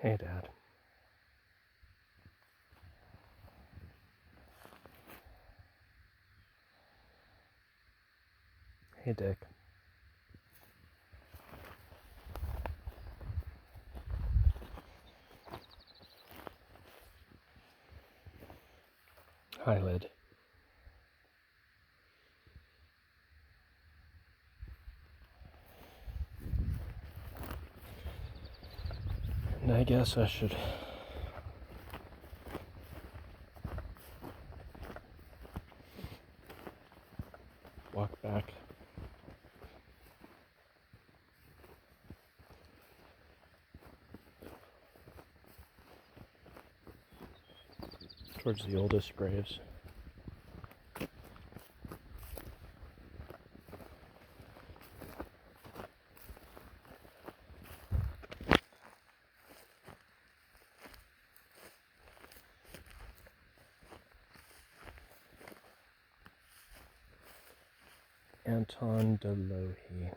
Hey, Dad. Hey, Dick. Hi, Lid. And I guess I should walk back. Towards the oldest graves. Anton Delohe.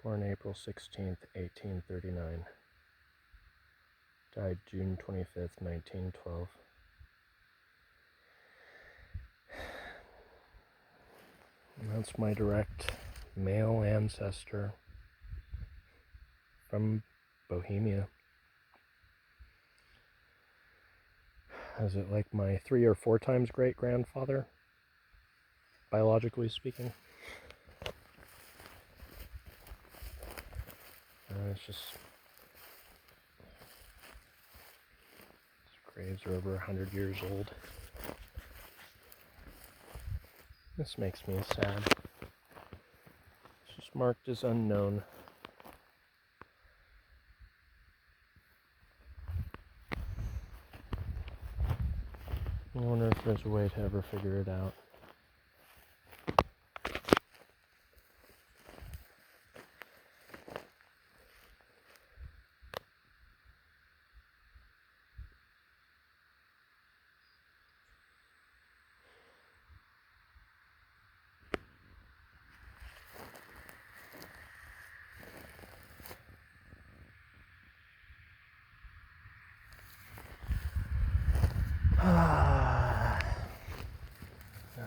Born April 16th, 1839. Died June 25th, 1912. And that's my direct male ancestor from Bohemia. Is it like my 3 or 4 times great-grandfather, biologically speaking? It's just... these graves are over 100 years old. This makes me sad. It's just marked as unknown. I wonder if there's a way to ever figure it out. No.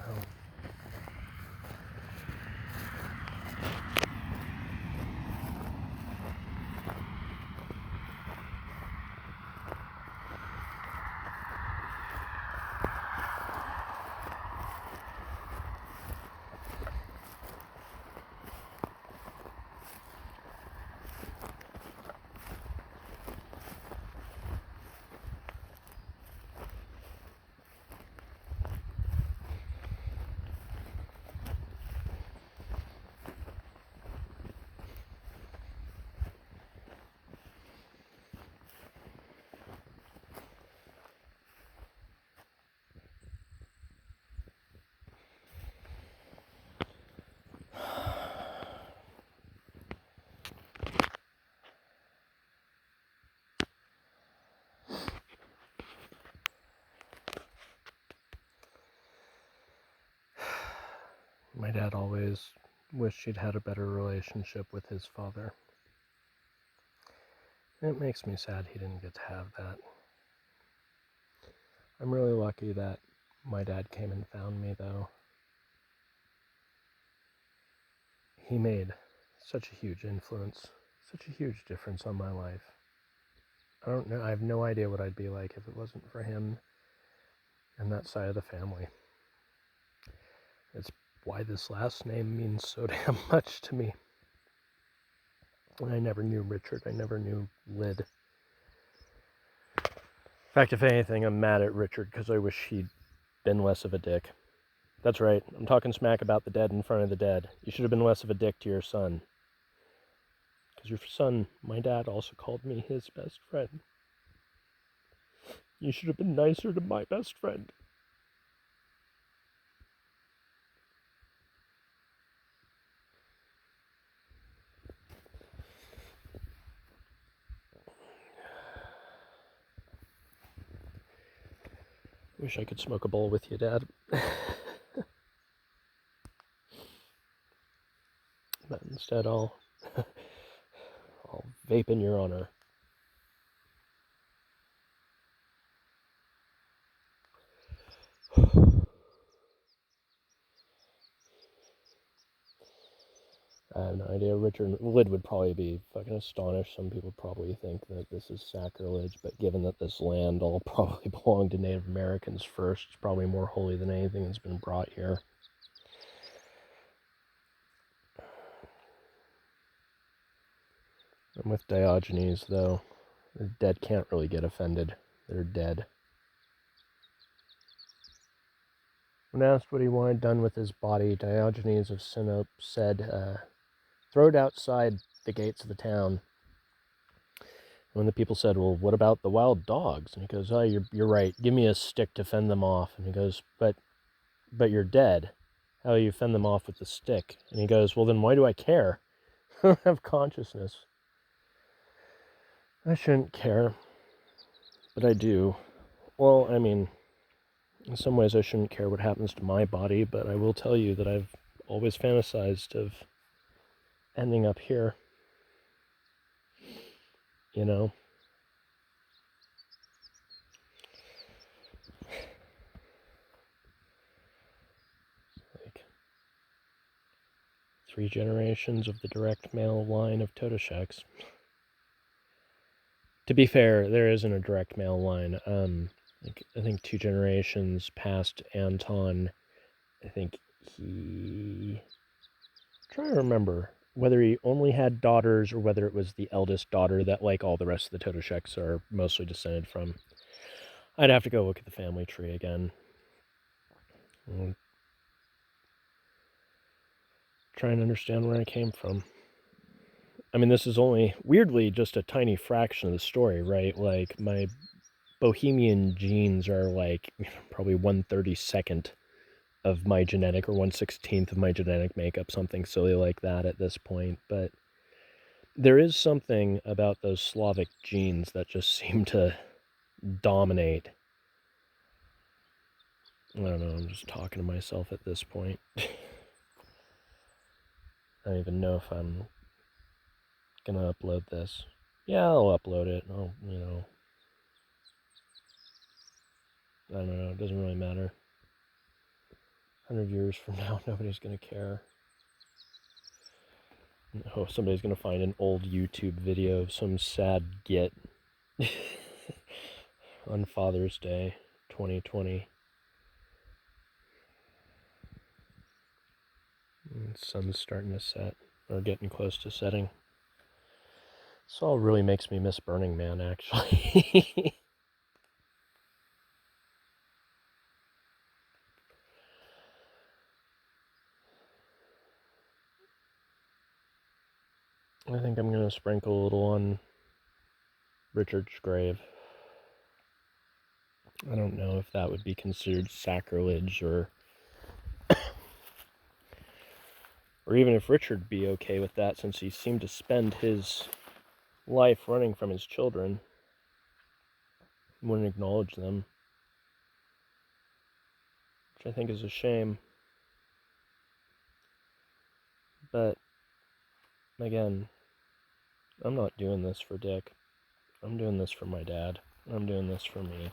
My dad always wished he'd had a better relationship with his father. It makes me sad he didn't get to have that. I'm really lucky that my dad came and found me, though. He made such a huge influence, such a huge difference on my life. I don't know, I have no idea what I'd be like if it wasn't for him and that side of the family. It's why this last name means so damn much to me. I never knew Richard. I never knew Lid. In fact, if anything, I'm mad at Richard because I wish he'd been less of a dick. That's right. I'm talking smack about the dead in front of the dead. You should have been less of a dick to your son. Because your son, my dad, also called me his best friend. You should have been nicer to my best friend. Wish I could smoke a bowl with you, Dad. But instead I'll vape in your honor. I have no idea. Richard Lid would probably be fucking astonished. Some people probably think that this is sacrilege, but given that this land all probably belonged to Native Americans first, it's probably more holy than anything that's been brought here. I'm with Diogenes, though. The dead can't really get offended. They're dead. When asked what he wanted done with his body, Diogenes of Sinope said, throw it outside the gates of the town. When the people said, well, what about the wild dogs? And he goes, oh, you're right. Give me a stick to fend them off. And he goes, but you're dead. How do you fend them off with the stick? And he goes, well, then why do I care? I don't have consciousness. I shouldn't care, but I do. Well, I mean, in some ways I shouldn't care what happens to my body, but I will tell you that I've always fantasized of ending up here. You know? Like 3 generations of the direct male line of Totosheks. To be fair, there isn't a direct male line. I think 2 generations past Anton, I think I'm trying to remember whether he only had daughters or whether it was the eldest daughter that, like all the rest of the Totosheks, are mostly descended from. I'd have to go look at the family tree again. Try and understand where I came from. I mean, this is only, weirdly, just a tiny fraction of the story, right? Like, my Bohemian genes are like probably 1/32 of my genetic, or 1/16 of my genetic makeup, something silly like that at this point. But there is something about those Slavic genes that just seem to dominate. I don't know, I'm just talking to myself at this point. I don't even know if I'm gonna upload this. Yeah, I'll upload it. I don't know, it doesn't really matter. 100 years from now, nobody's gonna care. Oh, somebody's gonna find an old YouTube video of some sad git on Father's Day 2020. The sun's starting to set, or getting close to setting. This all really makes me miss Burning Man, actually. I think I'm going to sprinkle a little on Richard's grave. I don't know if that would be considered sacrilege, or even if Richard would be okay with that, since he seemed to spend his life running from his children. He wouldn't acknowledge them, which I think is a shame. But, again, I'm not doing this for Dick. I'm doing this for my dad. I'm doing this for me.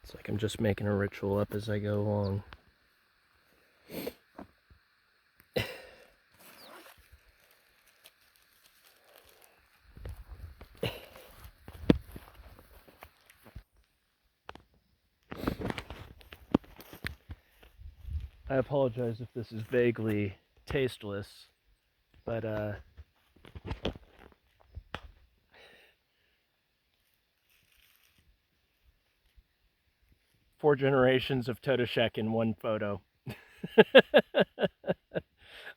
It's like I'm just making a ritual up as I go along. I apologize if this is vaguely tasteless, but 4 generations of Totoshek in one photo.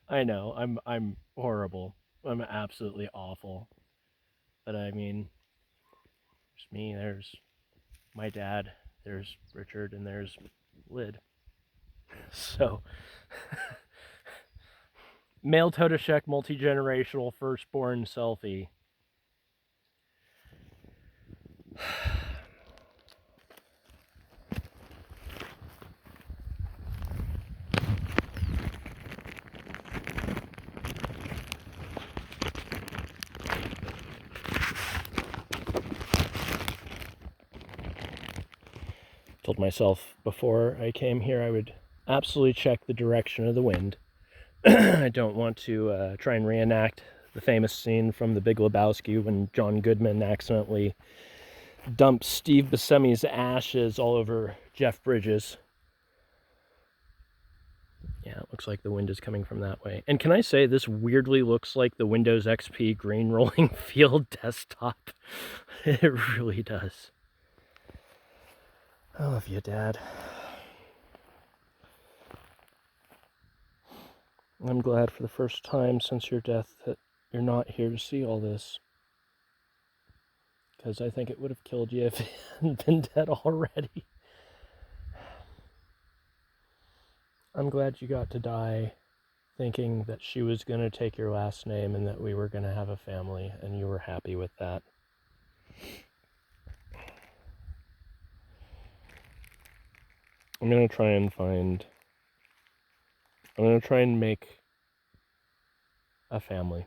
I know. I'm horrible. I'm absolutely awful. But I mean, there's me, there's my dad, there's Richard, and there's Lid. So, male Totoshek multi-generational firstborn selfie. Told myself before I came here I would absolutely check the direction of the wind. I don't want to try and reenact the famous scene from The Big Lebowski when John Goodman accidentally dumps Steve Buscemi's ashes all over Jeff Bridges. Yeah, it looks like the wind is coming from that way. And can I say, this weirdly looks like the Windows XP green rolling field desktop. It really does. I love you, Dad. I'm glad for the first time since your death that you're not here to see all this. Because I think it would have killed you if it hadn't been dead already. I'm glad you got to die thinking that she was going to take your last name and that we were going to have a family, and you were happy with that. I'm going to try and make a family.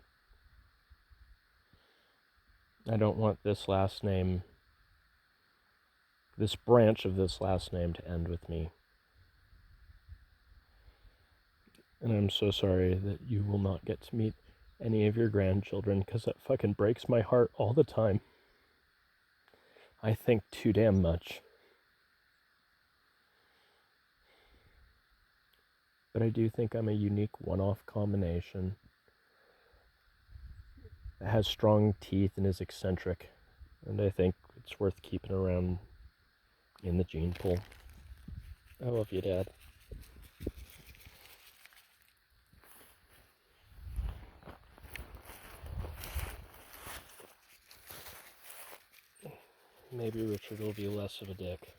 I don't want this last name, this branch of this last name, to end with me. And I'm so sorry that you will not get to meet any of your grandchildren, because that fucking breaks my heart all the time. I think too damn much. But I do think I'm a unique one-off combination that has strong teeth and is eccentric. And I think it's worth keeping around in the gene pool. I love you, Dad. Maybe Richard will be less of a dick.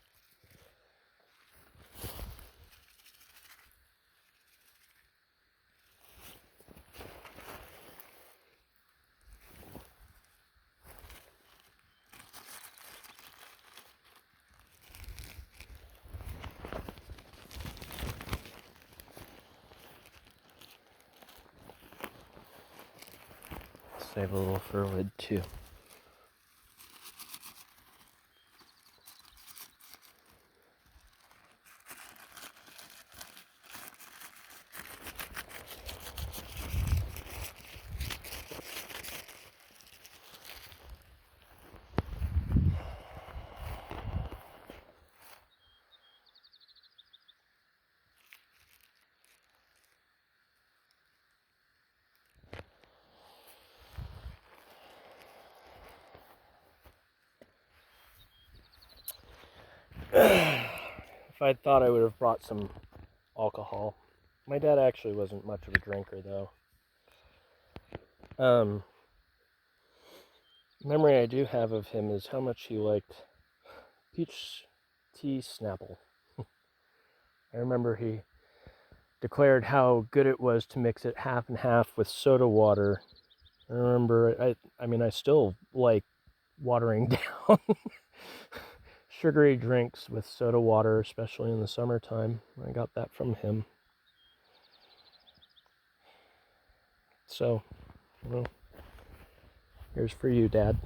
Save a little for Lid too. If I'd thought, I would have brought some alcohol. My dad actually wasn't much of a drinker, though. Memory I do have of him is how much he liked peach tea Snapple. I remember he declared how good it was to mix it half and half with soda water. I remember, I still like watering down sugary drinks with soda water, especially in the summertime. I got that from him. So, well, here's for you, Dad.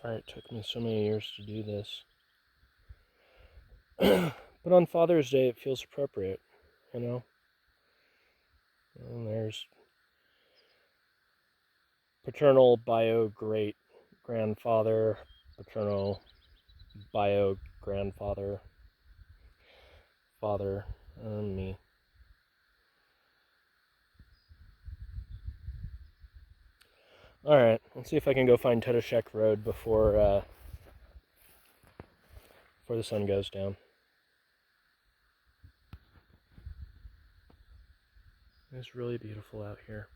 Sorry it took me so many years to do this. But on Father's Day, it feels appropriate, you know? And there's paternal bio great grandfather, paternal bio grandfather, father, and me. Alright, let's see if I can go find Tetoshek Road before the sun goes down. It's really beautiful out here.